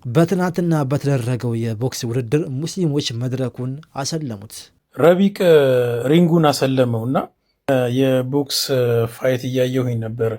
በትናንትና በተደረገው የቦክስ ውድድር ሙስሊሞች መድረኩን አሰለሙት። ረቢቅ ሪንጉን አሰለመውና የቦክስ ፋይት እያየሁኝ ነበር፣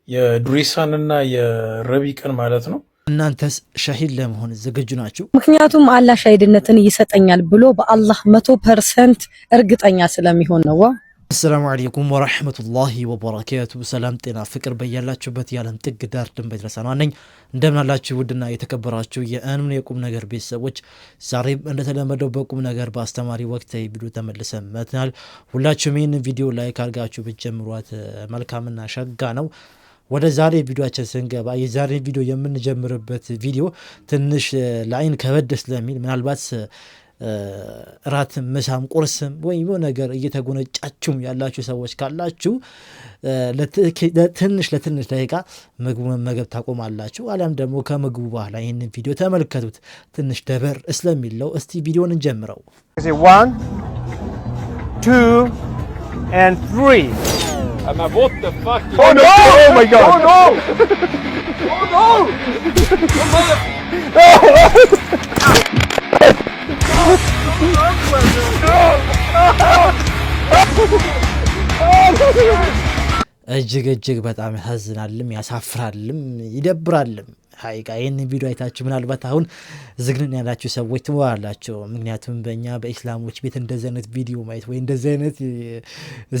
የዱሪሳንና የረቢቅን ማለት ነው። እናንተስ ሻሂድ ለመሆን ዝግጁ ናችሁ? ምክንያቱም አላህ ሻሂድነትን ይሰጠኛል ብሎ በአላህ 100% እርግጠኛ ስለሚሆን ነው። አሰላሙ አለይኩም ወራህመቱላሂ ወበረካቱ። ሰላም ጤና ፍቅር በያላችሁበት የዓለም ጥግ ዳር ድንበር ድረሳና ነኝ። እንደምን አላችሁ ውድና የተከበራችሁ የእንም የቁም ነገር ቤተሰቦች፣ ዛሬም እንደተለመደው በቁም ነገር በአስተማሪ ወቅታዊ ቪዲዮ ተመልሰን መጥተናል። ሁላችሁም ይህንን ቪዲዮ ላይክ አድርጋችሁ ብትጀምሯት መልካምና ሸጋ ነው። ወደ ዛሬ ቪዲዮአችን ስንገባ የዛሬ ቪዲዮ የምንጀምርበት ቪዲዮ ትንሽ ለአይን ከበድ ስለሚል ምናልባት ራት ምሳም ቁርስም ወይም ነገር እየተጎነጫችሁም ያላችሁ ሰዎች ካላችሁ ለትንሽ ደቂቃ ምግቡ መመገብ ታቆማላችሁ። አሊያም ደግሞ ከምግቡ በኋላ ይህንን ቪዲዮ ተመልከቱት። ትንሽ ደበር ስለሚለው እስቲ ቪዲዮን እንጀምረው። 1 2 and 3. What the fuck? Oh no! Oh my god! Oh no! Oh no! እጅግ በጣም ያሳዝናልም ያሳፍራልም ይደብራልም። ሀይቃ ይህን ቪዲዮ አይታችሁ ምናልባት አሁን ዝግንን ያላችሁ ሰዎች ትሞራላችሁ። ምክንያቱም በእኛ በኢስላሞች ቤት እንደዚህ አይነት ቪዲዮ ማየት ወይ እንደዚህ አይነት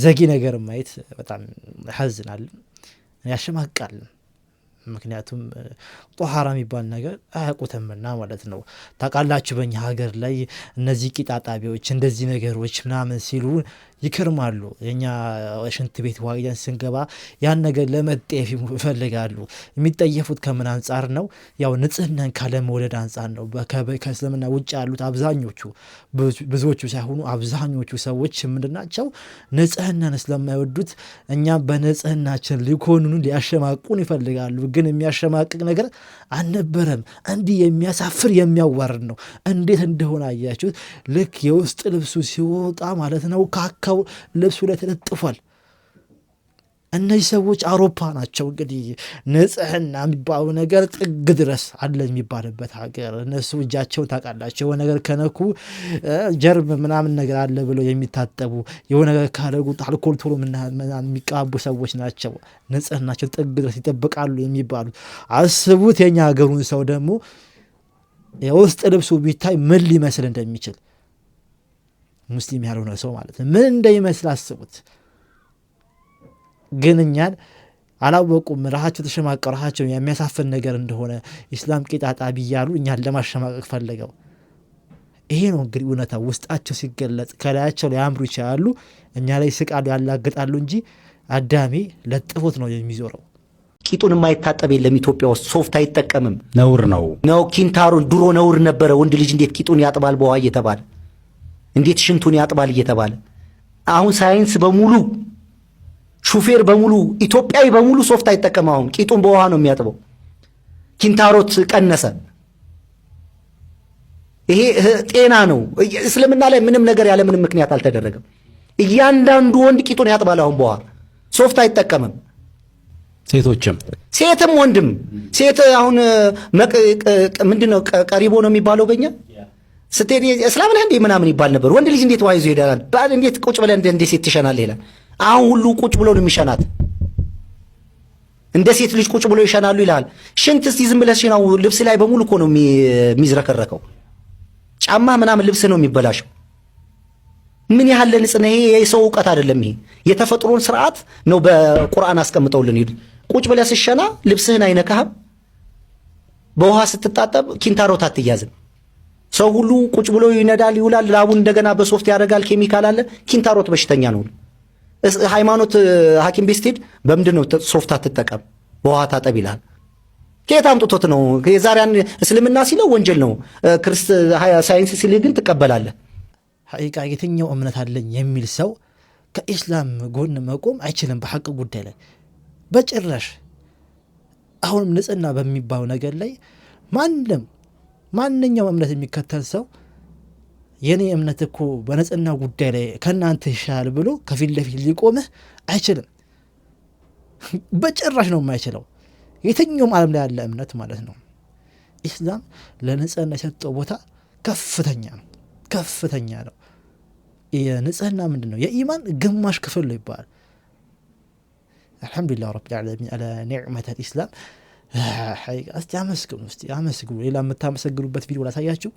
ዘጊ ነገር ማየት በጣም ያሳዝናልም ያሸማቃልም። ምክንያቱም ጦሃራ የሚባል ነገር አያውቁትምና ማለት ነው። ታውቃላችሁ በእኛ ሀገር ላይ እነዚህ ቂጣጣቢዎች እንደዚህ ነገሮች ምናምን ሲሉ ይከርማሉ። የኛ ሽንት ቤት ዋይደን ስንገባ ያን ነገር ለመጠየፍ ይፈልጋሉ። የሚጠየፉት ከምን አንጻር ነው? ያው ንጽህናን ካለመውደድ አንጻር ነው። ከእስልምና ውጭ ያሉት አብዛኞቹ ብዙዎቹ ሳይሆኑ አብዛኞቹ ሰዎች ምንድናቸው? ንጽህናን ስለማይወዱት እኛ በንጽህናችን ሊኮኑን ሊያሸማቁን ይፈልጋሉ። ግን የሚያሸማቅቅ ነገር አልነበረም። እንዲህ የሚያሳፍር የሚያዋርድ ነው። እንዴት እንደሆነ አያችሁት? ልክ የውስጥ ልብሱ ሲወጣ ማለት ነው ካካው ልብሱ ላይ ተለጥፏል። እነዚህ ሰዎች አውሮፓ ናቸው። እንግዲህ ንጽህና የሚባለው ነገር ጥግ ድረስ አለ የሚባልበት ሀገር። እነሱ እጃቸውን ታውቃላቸው ነገር ከነኩ ጀርም ምናምን ነገር አለ ብለው የሚታጠቡ የሆነ ነገር ካደረጉ አልኮል ቶሎ የሚቀባቡ ሰዎች ናቸው። ንጽህናቸው ጥግ ድረስ ይጠብቃሉ የሚባሉ። አስቡት የኛ ሀገሩን ሰው ደግሞ የውስጥ ልብሱ ቢታይ ምን ሊመስል እንደሚችል ሙስሊም ያልሆነ ሰው ማለት ነው ምን እንደሚመስል አስቡት። ግን እኛን አላወቁም። ራሳቸው ተሸማቀው ራሳቸው የሚያሳፍን ነገር እንደሆነ ኢስላም ቂጣጣቢ እያሉ እኛን ለማሸማቀቅ ፈለገው። ይሄ ነው እንግዲህ እውነታ። ውስጣቸው ሲገለጽ ከላያቸው ሊያምሩ ይችላሉ፣ እኛ ላይ ስቃሉ ያላግጣሉ እንጂ አዳሜ ለጥፎት ነው የሚዞረው። ቂጡን የማይታጠብ የለም ኢትዮጵያ ውስጥ። ሶፍት አይጠቀምም፣ ነውር ነው። ኪንታሮን ድሮ ነውር ነበረ። ወንድ ልጅ እንዴት ቂጡን ያጥባል በውሃ እየተባለ እንዴት ሽንቱን ያጥባል እየተባለ አሁን ሳይንስ በሙሉ ሹፌር በሙሉ ኢትዮጵያዊ በሙሉ ሶፍት አይጠቀም። አሁን ቂጡን በውሃ ነው የሚያጥበው። ኪንታሮት ቀነሰ። ይሄ ጤና ነው። እስልምና ላይ ምንም ነገር ያለ ምንም ምክንያት አልተደረገም። እያንዳንዱ ወንድ ቂጡን ያጥባል አሁን በውሃ፣ ሶፍት አይጠቀምም። ሴትም ወንድም። ሴት አሁን ምንድነው ቀሪቦ ነው የሚባለው በእኛ ስትሄድ እስላም ነህ እንዴ ምናምን ይባል ነበር። ወንድ ልጅ እንዴት ዋይዞ ይሄዳል? ባል እንዴት ቁጭ ብለህ እንደ ሴት ትሸናለህ ይላል። አሁን ሁሉ ቁጭ ብሎ ነው የሚሸናት። እንደ ሴት ልጅ ቁጭ ብሎ ይሸናሉ ይላል። ሽንት እስቲ ዝም ብለህ ሽናው። ልብስ ላይ በሙሉ እኮ ነው የሚዝረከረከው። ጫማ ምናምን ልብስ ነው የሚበላሸው። ምን ያህል ለንጽህና! ይሄ የሰው እውቀት አይደለም። ይሄ የተፈጥሮን ስርዓት ነው በቁርአን አስቀምጠውልን። ይሄ ቁጭ ብለህ ስሸና ልብስህን አይነካህም። በውሃ ስትታጠብ ኪንታሮት አትያዝም። ሰው ሁሉ ቁጭ ብሎ ይነዳል ይውላል። ላቡን እንደገና በሶፍት ያደርጋል። ኬሚካል አለ። ኪንታሮት በሽተኛ ነው። ሃይማኖት ሐኪም ቤት ስትሄድ በምንድን ነው ሶፍት አትጠቀም በውሃ ታጠብ ይላል። ከየት አምጥቶት ነው? የዛሬያን እስልምና ሲለው ወንጀል ነው፣ ሳይንስ ሲል ግን ትቀበላለህ። ሐቂቃ የትኛው እምነት አለኝ የሚል ሰው ከኢስላም ጎን መቆም አይችልም በሐቅ ጉዳይ ላይ በጭራሽ። አሁንም ንጽህና በሚባለው ነገር ላይ ማንኛውም እምነት የሚከተል ሰው የኔ እምነት እኮ በንጽህና ጉዳይ ላይ ከእናንተ ይሻላል ብሎ ከፊት ለፊት ሊቆምህ አይችልም። በጭራሽ ነው የማይችለው። የትኛውም ዓለም ላይ ያለ እምነት ማለት ነው። ኢስላም ለንጽህና የሰጠው ቦታ ከፍተኛ ነው። የንጽህና ምንድነው? የኢማን ግማሽ ክፍል ነው ይባላል። አልহামዱሊላህ ረብል ዓለሚን አለ ኒዕመተ الاسلام። እስቲ አመስግኑ። ሌላ የምታመሰግኑበት ቪዲዮ ላሳያችሁ።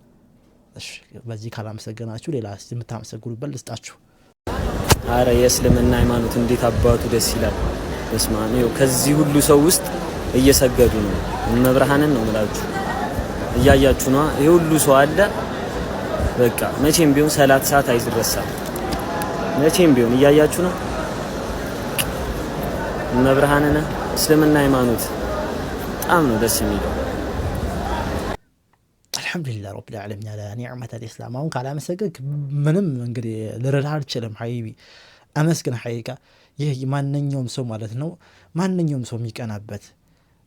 እሺ በዚህ ካላመሰገናችሁ ሌላ እስቲ የምታመሰግኑበት ልስጣችሁ። አረ የእስልምና ሃይማኖት እንዴት አባቱ ደስ ይላል። በስማም ነው ከዚህ ሁሉ ሰው ውስጥ እየሰገዱ ነው። መብርሃንን ነው ማለት እያያችሁ ነው። ይሄ ሁሉ ሰው አለ። በቃ መቼም ቢሆን ሰላት ሰዓት አይዝረሳም። መቼም ቢሆን እያያችሁ ነው። መብርሃንን እስልምና ሃይማኖት በጣም ነው ደስ የሚለው። አልহামዱሊላህ ረብል ዓለሚን አለ ኒዕመተ الاسلام። አሁን ካላመሰገንክ ምንም እንግዲህ ልረዳ አልችልም። ሐቢቢ አመስግን። ሐቂቃ ይህ ማንኛውም ሰው ማለት ነው ማንኛውም ሰው የሚቀናበት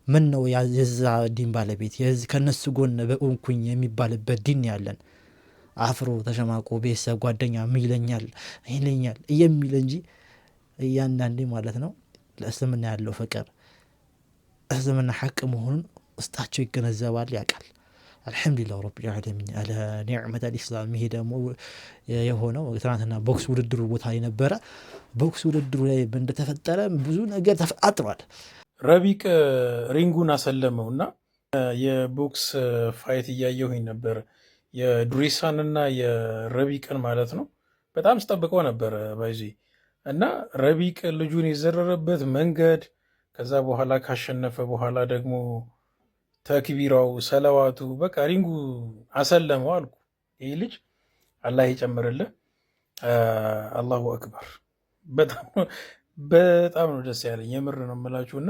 ምን ነው የዛ ዲን ባለቤት ከነሱ ጎን በእንኩኝ የሚባልበት ዲን ያለን አፍሮ ተሸማቆ ቤተሰብ ጓደኛ ይለኛል የሚል እንጂ እያንዳንዴ ማለት ነው ለእስልምና ያለው ፍቅር እስልምና ሐቅ መሆኑን ውስጣቸው ይገነዘባል፣ ያውቃል። አልহামዱሊላህ ረብል ዓለሚን አለ ኒዕመተ الاسلام። ይሄ ደግሞ የሆነው ትናንትና ቦክስ ውድድሩ ቦታ የነበረ ቦክስ ውድድሩ ላይ እንደተፈጠረ ብዙ ነገር ተፈጥሯል። ረቢቅ ሪንጉን አሰለመውና የቦክስ ፋይት እያየሁኝ ነበር። የዱሪሳንና የረቢቅን ማለት ነው በጣም ስጠብቀው ነበር ባይዚ እና ረቢቅ ልጁን የዘረረበት መንገድ ከዛ በኋላ ካሸነፈ በኋላ ደግሞ ተክቢራው ሰለዋቱ በቃ ሪንጉ አሰለመው አልኩ። ይህ ልጅ አላህ ይጨምርልህ። አላሁ አክበር። በጣም ነው ደስ ያለኝ፣ የምር ነው የምላችሁና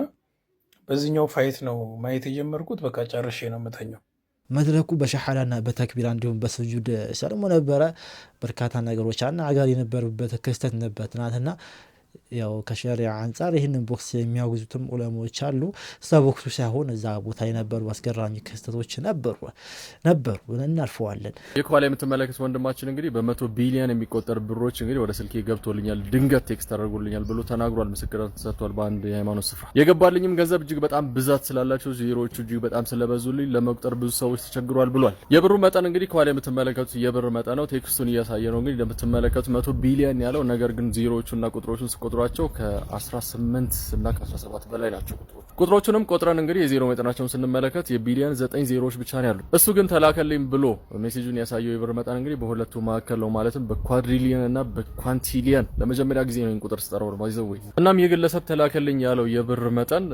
በዚህኛው ፋይት ነው ማየት የጀመርኩት። በቃ ጨርሼ ነው የምተኛው። መድረኩ በሸሐላና በተክቢራ እንዲሁም በስጁድ ሰልሞ ነበረ። በርካታ ነገሮች አነጋጋሪ የነበሩበት ክስተት ነበር ትናንትና። ያው ከሸሪዓ አንፃር ይህንን ቦክስ የሚያወግዙትም ዑለሞች አሉ። እዛ ቦክሱ ሳይሆን እዛ ቦታ የነበሩ አስገራሚ ክስተቶች ነበሩ እናልፈዋለን። የኳላ የምትመለከት ወንድማችን እንግዲህ በ100 ቢሊዮን የሚቆጠር ብሮች እንግዲህ ወደ ስልኬ ገብቶልኛል፣ ድንገት ቴክስት አድርጎልኛል ብሎ ተናግሯል። ምስክርነት ተሰጥቷል በአንድ የሃይማኖት ስፍራ። የገባልኝም ገንዘብ እጅግ በጣም ብዛት ስላላቸው ዜሮዎቹ እጅግ በጣም ስለበዙልኝ ለመቁጠር ብዙ ሰዎች ተቸግሯል ብሏል። የብሩ መጠን እንግዲህ ኳላ የምትመለከቱት የብር መጠን ነው። ቴክስቱን እያሳየ ነው እንግዲህ እንደምትመለከቱት 100 ቢሊዮን ያለው ነገር ግን ዜሮዎቹና ቁጥሮቹን ቁጥራቸው ከ18 እና ከ17 በላይ ናቸው። ቁጥሮቹንም ቆጥረን እንግዲህ የዜሮ መጠናቸውን ስንመለከት የቢሊዮን 9 ዜሮዎች ብቻ ነው ያሉት። እሱ ግን ተላከልኝ ብሎ ሜሴጁን ያሳየው የብር መጠን እንግዲህ በሁለቱ መካከል ነው። ማለትም በኳድሪሊየን እና በኳንቲሊየን ለመጀመሪያ ጊዜ ነው ቁጥር ስጠራው ማይዘው። እናም የግለሰብ ተላከልኝ ያለው የብር መጠን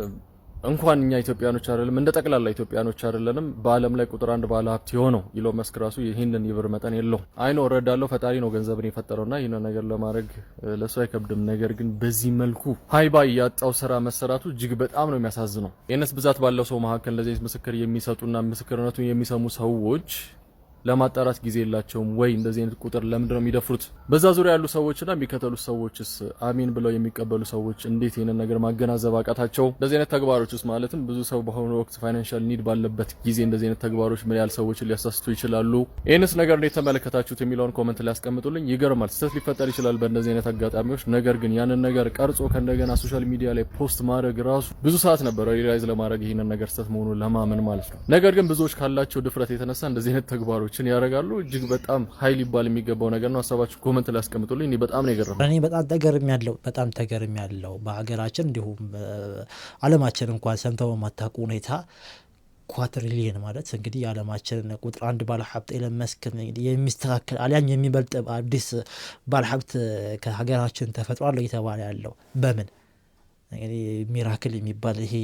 እንኳን እኛ ኢትዮጵያኖች አይደለም እንደ ጠቅላላ ኢትዮጵያኖች አይደለንም በአለም ላይ ቁጥር 1 ባለ ሀብት የሆነው ኢሎን መስክ ራሱ ይሄንን የብር መጠን የለው። አይኖ ረዳለው ፈጣሪ ነው ገንዘብን የፈጠረውና ይሄን ነገር ለማድረግ ለሱ አይከብድም። ነገር ግን በዚህ መልኩ ሃይባ ያጣው ስራ መሰራቱ እጅግ በጣም ነው የሚያሳዝነው። የነስ ብዛት ባለው ሰው መካከል ለዚህ ምስክር የሚሰጡና ምስክርነቱን የሚሰሙ ሰዎች ለማጣራት ጊዜ የላቸውም ወይ? እንደዚህ አይነት ቁጥር ለምንድን ነው የሚደፍሩት? በዛ ዙሪያ ያሉ ሰዎችና የሚከተሉ ሰዎችስ አሚን ብለው የሚቀበሉ ሰዎች እንዴት ይሄንን ነገር ማገናዘብ አቃታቸው? እንደዚህ አይነት ተግባሮችስ ማለትም ብዙ ሰው በሆነ ወቅት ፋይናንሻል ኒድ ባለበት ጊዜ እንደዚህ አይነት ተግባሮች ምን ያህል ሰዎችን ሊያሳስቱ ይችላሉ? ይሄንስ ነገር እንዴት ተመለከታችሁት የሚለውን ኮሜንት ላይ አስቀምጡልኝ። ይገርማል። ስህተት ሊፈጠር ይችላል በእንደዚህ አይነት አጋጣሚዎች። ነገር ግን ያንን ነገር ቀርጾ ከእንደገና ሶሻል ሚዲያ ላይ ፖስት ማድረግ ራሱ ብዙ ሰዓት ነበር ሪላይዝ ለማድረግ ይሄንን ነገር ስህተት መሆኑን ለማመን ማለት ነው። ነገር ግን ብዙዎች ካላቸው ድፍረት የተነሳ እንደዚህ አይነት ተግባሮች ያረጋሉ። እጅግ በጣም ኃይል ይባል የሚገባው ነገር ነው። ሀሳባችሁ ኮሜንት ላይ አስቀምጡልኝ። እኔ በጣም ነው የገረመኝ። እኔ በጣም ተገርም ያለው በሀገራችን እንዲሁም ዓለማችን እንኳን ሰምተው በማታውቁ ሁኔታ ኳድሪሊየን ማለት እንግዲህ የዓለማችን ቁጥር 1 ባለሀብት ኤለን መስክ የሚስተካከል አሊያን የሚበልጥ አዲስ ባለሀብት ከሀገራችን ተፈጥሯል እየተባለ ያለው በምን እንግዲህ ሚራክል የሚባል ይሄ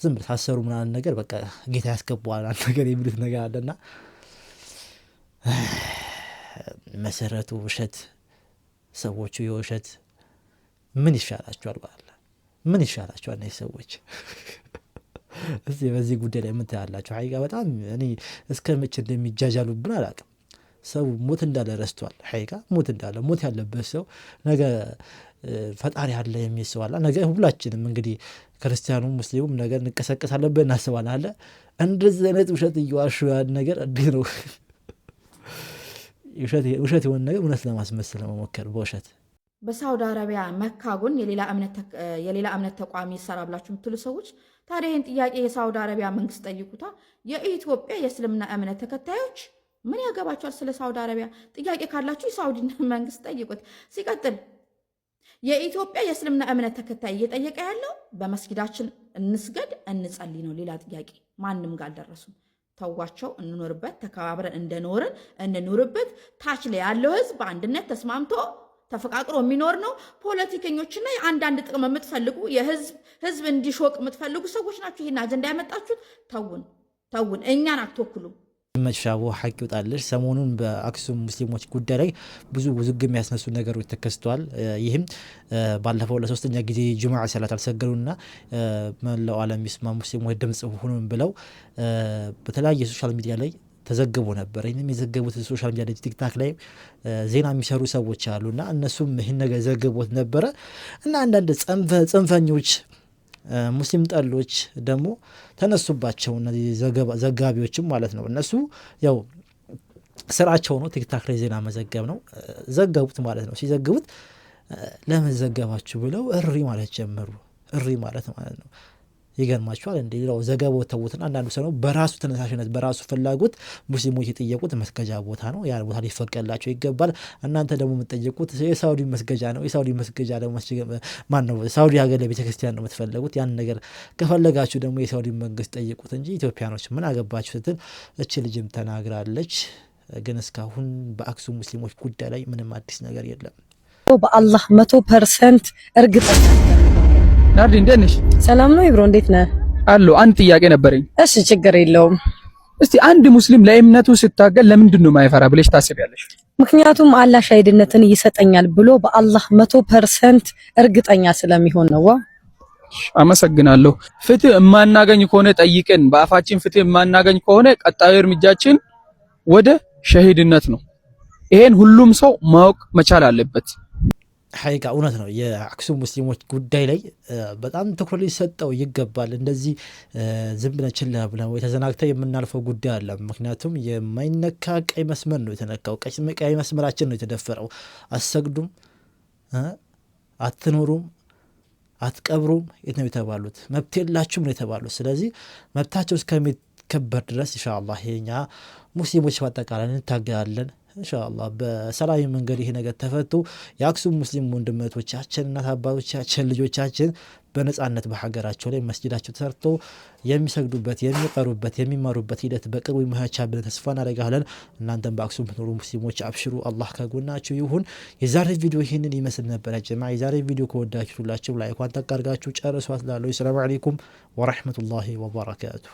ዝም ብሎ ታሰሩ ምናምን ነገር በቃ ጌታ ያስገባዋል ነገር የሚሉት ነገር አለና መሰረቱ ውሸት። ሰዎቹ የውሸት ምን ይሻላቸዋል? ምን ይሻላቸዋል እነዚህ ሰዎች? በዚህ ጉዳይ ላይ ምን ትላላችሁ? ሐቂቃ በጣም እኔ እስከ መቼ እንደሚጃጃሉብን አላውቅም። ሰው ሞት እንዳለ ረስቷል። ሐቂቃ ሞት ያለበት ሰው ነገ ፈጣሪ አለ የሚል ሰው አለ። ነገ ሁላችንም እንግዲህ ክርስቲያኑም ሙስሊሙም ነገር እንቀሰቀሳለን ብለን እናስባለን አለ። እንደዚህ አይነት ውሸት እየዋሹ ያን ነገር እንዴት ነው ውሸት የሆነ ነገር እውነት ለማስመሰል መሞከር በውሸት። በሳውዲ አረቢያ መካ ጎን የሌላ እምነት ተቋም ይሰራ ብላችሁ የምትሉ ሰዎች ታዲያ ይህን ጥያቄ የሳውዲ አረቢያ መንግስት ጠይቁታ። የኢትዮጵያ የእስልምና እምነት ተከታዮች ምን ያገባቸዋል ስለ ሳውዲ አረቢያ? ጥያቄ ካላችሁ የሳውዲ መንግስት ጠይቁት። ሲቀጥል የኢትዮጵያ የእስልምና እምነት ተከታይ እየጠየቀ ያለው በመስጊዳችን እንስገድ እንጸልይ ነው። ሌላ ጥያቄ ማንም ጋር አልደረሱም። ተዋቸው፣ እንኖርበት፣ ተከባብረን እንደኖርን እንኖርበት። ታች ላይ ያለው ህዝብ በአንድነት ተስማምቶ ተፈቃቅሮ የሚኖር ነው። ፖለቲከኞችና የአንዳንድ ጥቅም የምትፈልጉ ህዝብ እንዲሾቅ የምትፈልጉ ሰዎች ናችሁ ይህን አጀንዳ ያመጣችሁት። ተውን፣ እኛን አትወክሉም። መሻቦ ሐቅ ይወጣልሽ። ሰሞኑን በአክሱም ሙስሊሞች ጉዳይ ላይ ብዙ ውዝግብ የሚያስነሱ ነገሮች ተከስተዋል። ይህም ባለፈው ለሶስተኛ ጊዜ ጁሙዓ ሰላት አልሰገዱና መላው ዓለም ይስማ ሙስሊሞች ድምጽ ሆኑን ብለው በተለያየ ሶሻል ሚዲያ ላይ ተዘግቦ ነበር። ይህንም የዘገቡት ሶሻል ሚዲያ ላይ ቲክታክ ላይ ዜና የሚሰሩ ሰዎች አሉና እነሱም ይህን ነገር ዘግቦት ነበረ እና አንዳንድ ጽንፈኞች ሙስሊም ጠሎች ደግሞ ተነሱባቸው። እነዚህ ዘጋቢዎችም ማለት ነው። እነሱ ያው ስራቸው ነው፣ ቲክታክ ላይ ዜና መዘገብ ነው። ዘገቡት ማለት ነው። ሲዘግቡት ለምን ዘገባችሁ ብለው እሪ ማለት ጀመሩ። እሪ ማለት ነው። ይገርማችኋል። እንደ ሌላው ዘገባው ተውትና አንዳንዱ ሰው ነው በራሱ ተነሳሽነት በራሱ ፍላጎት ሙስሊሞች የጠየቁት መስገጃ ቦታ ነው፣ ያ ቦታ ሊፈቀድላቸው ይገባል። እናንተ ደግሞ የምትጠየቁት የሳውዲ መስገጃ ነው። የሳውዲ መስገጃ ደግሞ ማን ነው? ሳውዲ ሀገር ለቤተክርስቲያን ነው የምትፈልጉት። ያን ነገር ከፈለጋችሁ ደግሞ የሳውዲ መንግስት ጠይቁት እንጂ ኢትዮጵያኖች ምን አገባችሁ ስትል እቺ ልጅም ተናግራለች። ግን እስካሁን በአክሱም ሙስሊሞች ጉዳይ ላይ ምንም አዲስ ነገር የለም። በአላህ 100% እርግጠኛ ናርዲ እንዴት ነሽ? ሰላም ነው ይብሮ፣ እንዴት ነህ? አለሁ። አንድ ጥያቄ ነበረኝ። እሺ ችግር የለውም። እስቲ አንድ ሙስሊም ለእምነቱ ሲታገል ለምንድን ነው የማይፈራ ብለሽ ታስቢያለሽ? ምክንያቱም አላህ ሻሂድነትን ይሰጠኛል ብሎ በአላህ 100% እርግጠኛ ስለሚሆን ነው። አመሰግናለሁ። ፍትህ የማናገኝ ከሆነ ጠይቀን በአፋችን ፍትህ የማናገኝ ከሆነ ቀጣዩ እርምጃችን ወደ ሸሂድነት ነው። ይሄን ሁሉም ሰው ማወቅ መቻል አለበት። ሐቂቃ እውነት ነው። የአክሱም ሙስሊሞች ጉዳይ ላይ በጣም ትኩረት ሊሰጠው ይገባል። እንደዚህ ዝም ብለን ችላ ብለን ወይ ተዘናግተን የምናልፈው ጉዳይ አለ። ምክንያቱም የማይነካ ቀይ መስመር ነው የተነካው። ቀይ መስመራችን ነው የተደፈረው። አትሰግዱም፣ አትኖሩም፣ አትቀብሩም የት ነው የተባሉት? መብት የላችሁም ነው የተባሉት። ስለዚህ መብታቸው እስከሚከበር ድረስ ኢንሻአላህ የኛ ሙስሊሞች በአጠቃላይ እንታገላለን። ኢንሻአላህ በሰላማዊ መንገድ ይሄ ነገር ተፈቶ የአክሱም ሙስሊም ወንድሞቻችን እናት አባቶቻችን ልጆቻችን በነጻነት በሀገራቸው ላይ መስጂዳቸው ተሰርቶ የሚሰግዱበት የሚቀሩበት የሚማሩበት ሂደት በቅርቡ ይመቻቻል ብለን ተስፋ እናደርጋለን። እናንተም በአክሱም የምትኖሩ ሙስሊሞች አብሽሩ፣ አላህ ከጎናችሁ ይሁን። የዛሬ ቪዲዮ ይህንን ይመስል ነበር። ጀማ የዛሬ ቪዲዮ ከወዳችሁላችሁ ላይክ አድርጋችሁ ጨርሷት። ላለው ሰላም አለይኩም ወራህመቱላሂ ወበረካቱ።